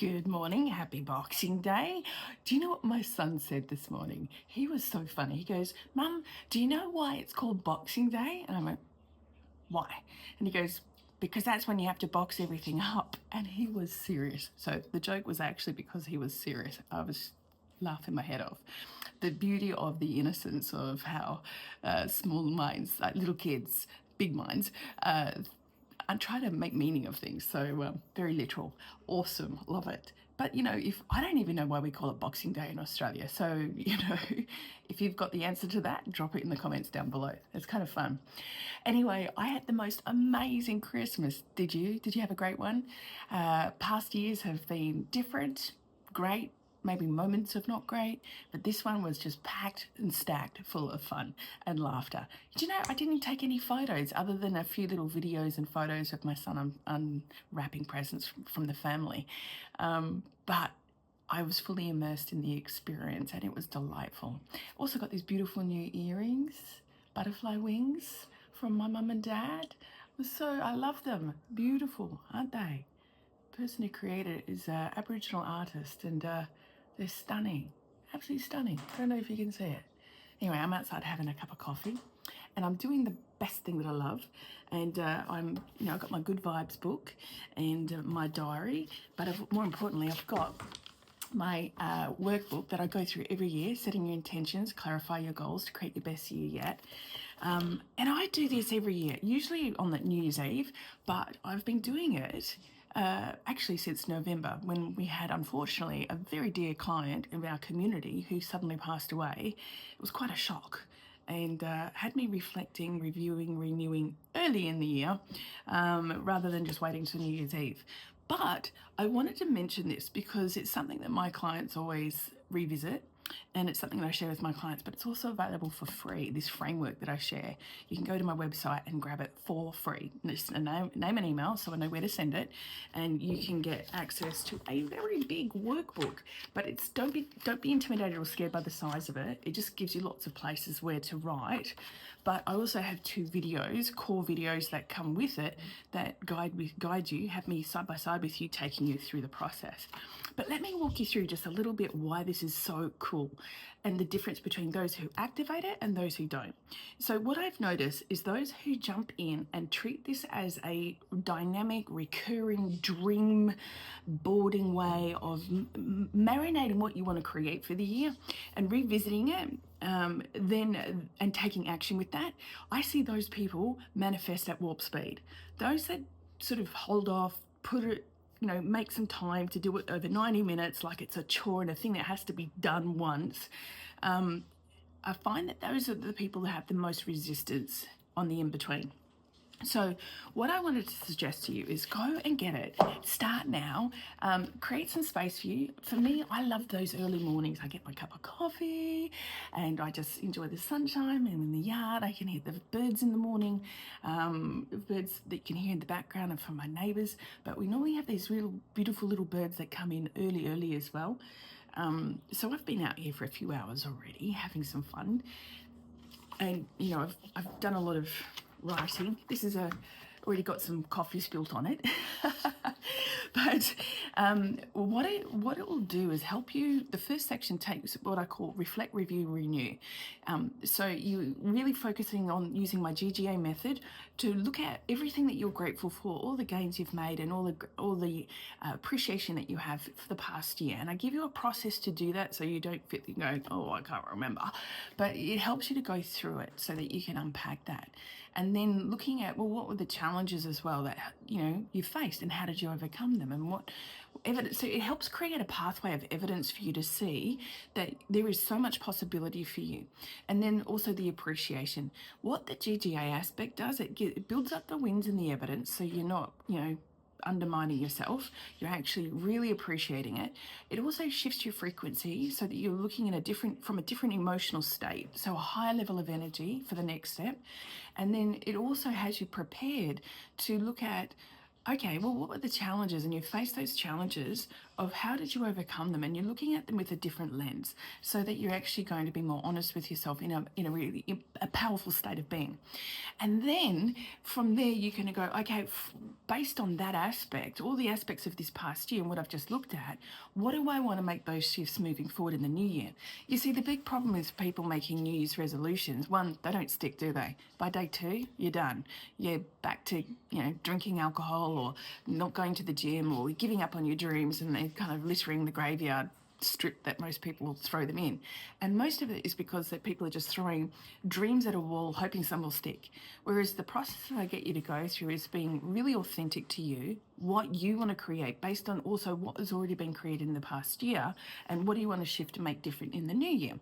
Good morning. Happy Boxing Day. Do you know what my son said this morning? He was so funny. He goes, Mum, do you know why it's called Boxing Day? And I went, why? And he goes, because that's when you have to box everything up. And he was serious. So the joke was actually because he was serious. I was laughing my head off. The beauty of the innocence of how small minds, like little kids, big minds, I try to make meaning of things. So very literal. Awesome. Love it. But, if I don't even know why we call it Boxing Day in Australia. So, if you've got the answer to that, drop it in the comments down below. It's kind of fun. Anyway, I had the most amazing Christmas. Did you? Did you have a great one? Past years have been different, great, maybe moments of not great, but this one was just packed and stacked full of fun and laughter. Do you know, I didn't take any photos other than a few little videos and photos of my son unwrapping presents from the family. But I was fully immersed in the experience and it was delightful. Also got these beautiful new earrings, butterfly wings from my mum and dad. I love them. Beautiful, aren't they? The person who created it is an Aboriginal artist and they're stunning, absolutely stunning. I don't know if you can see it. Anyway, I'm outside having a cup of coffee and I'm doing the best thing that I love. And I've got my Good Vibes book and my diary, but more importantly, I've got my workbook that I go through every year, setting your intentions, clarify your goals to create your best year yet. And I do this every year, usually on the New Year's Eve, but I've been doing it actually since November, when we had, unfortunately, a very dear client in our community who suddenly passed away. It was quite a shock and had me reflecting, reviewing, renewing early in the year rather than just waiting till New Year's Eve. But I wanted to mention this because it's something that my clients always revisit. And it's something that I share with my clients, but it's also available for free, this framework that I share. You can go to my website and grab it for free. Just a name and email so I know where to send it. And you can get access to a very big workbook. But don't be intimidated or scared by the size of it. It just gives you lots of places where to write. But I also have 2 videos, core videos that come with it that guide you, have me side by side with you, taking you through the process. But let me walk you through just a little bit why this is so cool and the difference between those who activate it and those who don't. So what I've noticed is those who jump in and treat this as a dynamic, recurring dream boarding way of marinating what you want to create for the year and revisiting it, and taking action with that, I see those people manifest at warp speed. Those that sort of hold off, put it, make some time to do it over 90 minutes like it's a chore and a thing that has to be done once. I find that those are the people that have the most resistance on the in-between. So what I wanted to suggest to you is go and get it. Start now. Create some space for you. For me, I love those early mornings. I get my cup of coffee and I just enjoy the sunshine, and in the yard I can hear the birds in the morning, birds that you can hear in the background are from my neighbours. But we normally have these real beautiful little birds that come in early as well. So I've been out here for a few hours already, having some fun. And, I've done a lot of writing. This is already got some coffee spilt on it. But what it will do is help you. The first section takes what I call reflect, review, renew. So you really focusing on using my GGA method to look at everything that you're grateful for, all the gains you've made, and all the appreciation that you have for the past year. And I give you a process to do that, so you don't feel going, oh, I can't remember. But it helps you to go through it so that you can unpack that. And then looking at, well, what were the challenges as well that you faced, and how did you overcome them, and what evidence. So it helps create a pathway of evidence for you to see that there is so much possibility for you. And then also the appreciation. What the GGA aspect does, it builds up the wins and the evidence, so you're not undermining yourself. You're actually really appreciating it. It also shifts your frequency so that you're looking from a different emotional state, so a higher level of energy for the next step. And then it also has you prepared to look at okay, well, what were the challenges? And you face those challenges of how did you overcome them? And you're looking at them with a different lens so that you're actually going to be more honest with yourself in a really a powerful state of being. And then from there, you can go, okay, based on that aspect, all the aspects of this past year and what I've just looked at, what do I want to make those shifts moving forward in the new year? You see, the big problem is people making New Year's resolutions. One, they don't stick, do they? By day 2, you're done. You're back to, drinking alcohol or not going to the gym or giving up on your dreams, and they're kind of littering the graveyard strip that most people throw them in. And most of it is because that people are just throwing dreams at a wall hoping some will stick. Whereas the process that I get you to go through is being really authentic to you, what you want to create based on also what has already been created in the past year, and what do you want to shift to make different in the new year.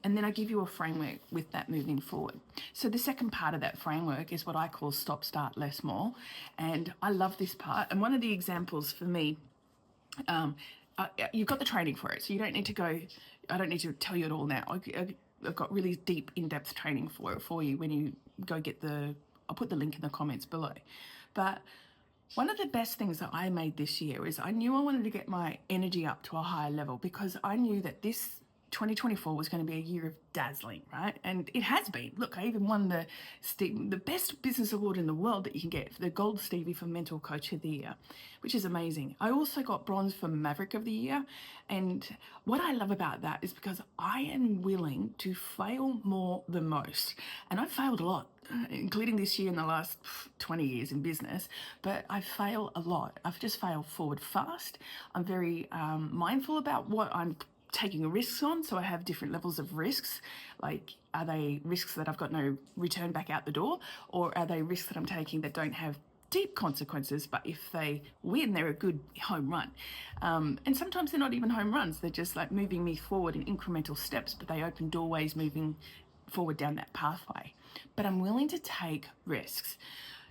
And then I give you a framework with that moving forward. So the second part of that framework is what I call stop, start, less, more. And I love this part. And one of the examples for me, you've got the training for it, so you don't need to go. I don't need to tell you it all now. I've got really deep, in-depth training for you when you go get I'll put the link in the comments below. But one of the best things that I made this year is I knew I wanted to get my energy up to a higher level, because I knew that this 2024 was going to be a year of dazzling, right? And it has been. Look, I even won the best business award in the world that you can get, the Gold Stevie for Mental Coach of the Year, which is amazing. I also got bronze for Maverick of the Year. And what I love about that is because I am willing to fail more than most. And I've failed a lot, including this year and the last 20 years in business, but I fail a lot. I've just failed forward fast. I'm very mindful about what I'm taking risks on, so I have different levels of risks. Like, are they risks that I've got no return back out the door, or are they risks that I'm taking that don't have deep consequences, but if they win, they're a good home run. And sometimes they're not even home runs, they're just like moving me forward in incremental steps, but they open doorways moving forward down that pathway. But I'm willing to take risks.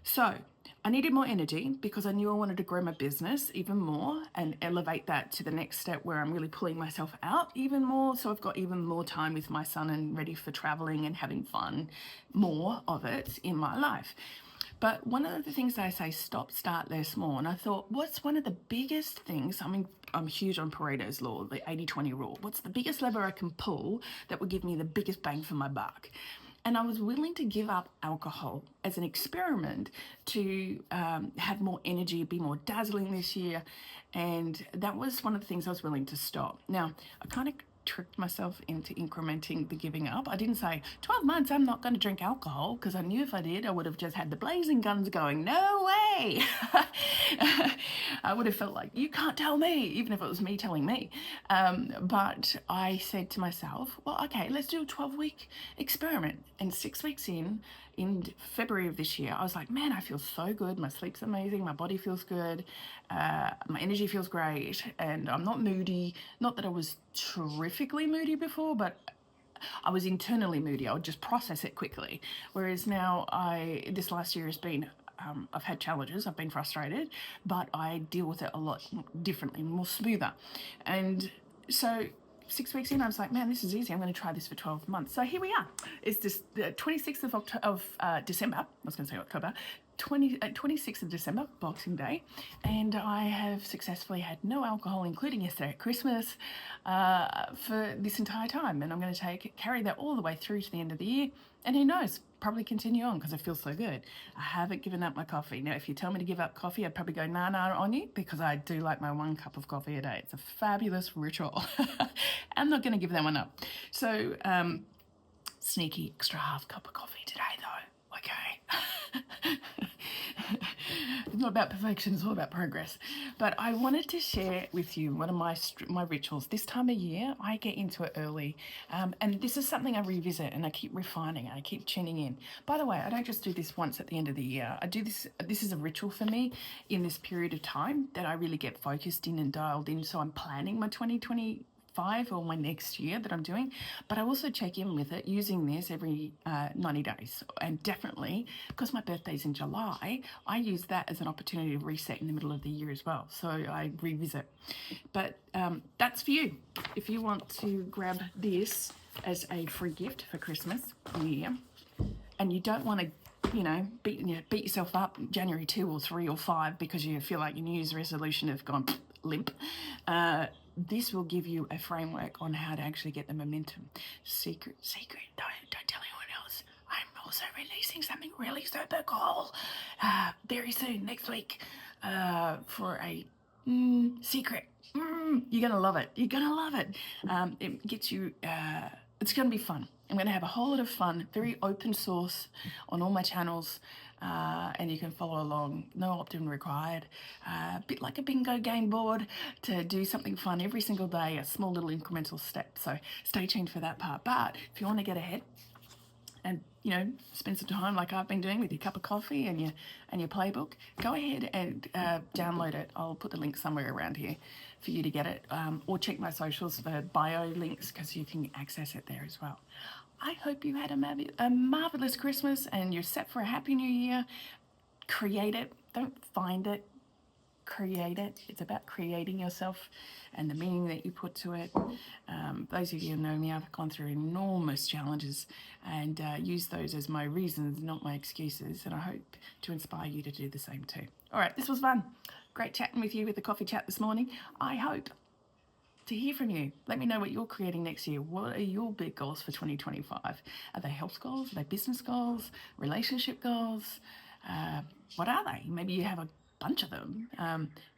So I needed more energy because I knew I wanted to grow my business even more and elevate that to the next step where I'm really pulling myself out even more. So I've got even more time with my son and ready for traveling and having fun, more of it in my life. But one of the things I say, stop, start, less, more. And I thought, what's one of the biggest things? I mean, I'm huge on Pareto's law, the 80-20 rule. What's the biggest lever I can pull that would give me the biggest bang for my buck? And I was willing to give up alcohol as an experiment to have more energy, be more dazzling this year. And that was one of the things I was willing to stop. Now, I kind of tricked myself into incrementing the giving up. I didn't say 12 months I'm not going to drink alcohol, because I knew if I did I would have just had the blazing guns going, no way. I would have felt like, you can't tell me, even if it was me telling me. But I said to myself, well, okay, let's do a 12-week experiment. And 6 weeks in February of this year, I was like, man, I feel so good. My sleep's amazing. My body feels good. My energy feels great. And I'm not moody. Not that I was terrifically moody before, but I was internally moody. I would just process it quickly. Whereas now this last year has been, I've had challenges, I've been frustrated, but I deal with it a lot differently, more smoother. And so 6 weeks in, I was like, man, this is easy. I'm going to try this for 12 months. So here we are. It's this 26th of December. I was going to say October. 26th of December, Boxing Day, and I have successfully had no alcohol, including yesterday at Christmas, for this entire time. And I'm going to carry that all the way through to the end of the year. And who knows, probably continue on because it feels so good. I haven't given up my coffee. Now, if you tell me to give up coffee, I'd probably go nah on you, because I do like my 1 cup of coffee a day. It's a fabulous ritual. I'm not going to give that one up. So, sneaky extra half cup of coffee today, though. Okay. It's not about perfection, it's all about progress. But I wanted to share with you one of my rituals. This time of year, I get into it early. And this is something I revisit and I keep refining and I keep tuning in. By the way, I don't just do this once at the end of the year. I do this is a ritual for me in this period of time that I really get focused in and dialed in. So I'm planning my 2025 or my next year that I'm doing, but I also check in with it using this every 90 days. And definitely, because my birthday's in July, I use that as an opportunity to reset in the middle of the year as well. So I revisit. But that's for you. If you want to grab this as a free gift for Christmas, New Year, and you don't want to you know, beat yourself up January 2 or 3 or 5 because you feel like your New Year's resolution have gone limp. This will give you a framework on how to actually get the momentum. Secret, don't tell anyone else. I'm also releasing something really super cool very soon, next week, for a secret. You're going to love it. You're going to love it. It gets you, it's going to be fun. I'm going to have a whole lot of fun, very open source on all my channels, and you can follow along. No opt-in required. A bit like a bingo game board to do something fun every single day, a small little incremental step. So stay tuned for that part. But if you want to get ahead and, you know, spend some time like I've been doing with your cup of coffee and your playbook, go ahead and download it. I'll put the link somewhere around here for you to get it, or check my socials for bio links because you can access it there as well. I hope you had a marvelous Christmas and you're set for a happy new year. Create it. Don't find it. Create it. It's about creating yourself and the meaning that you put to it. Those of you who know me, I've gone through enormous challenges and use those as my reasons, not my excuses. And I hope to inspire you to do the same too. All right, this was fun. Great chatting with you with the coffee chat this morning. I hope to hear from you. Let me know what you're creating next year. What are your big goals for 2025? Are they health goals? Are they business goals? Relationship goals? What are they? Maybe you have a bunch of them.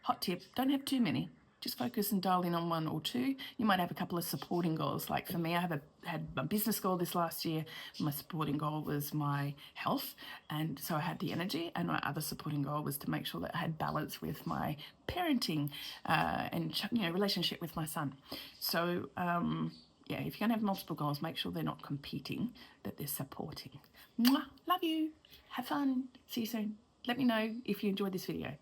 Hot tip, don't have too many. Just focus and dial in on one or two. You might have a couple of supporting goals. Like for me, I had a business goal this last year. My supporting goal was my health, and so I had the energy. And my other supporting goal was to make sure that I had balance with my parenting and relationship with my son. So yeah, if you're gonna have multiple goals, make sure they're not competing, that they're supporting. Mwah, love you. Have fun. See you soon. Let me know if you enjoyed this video.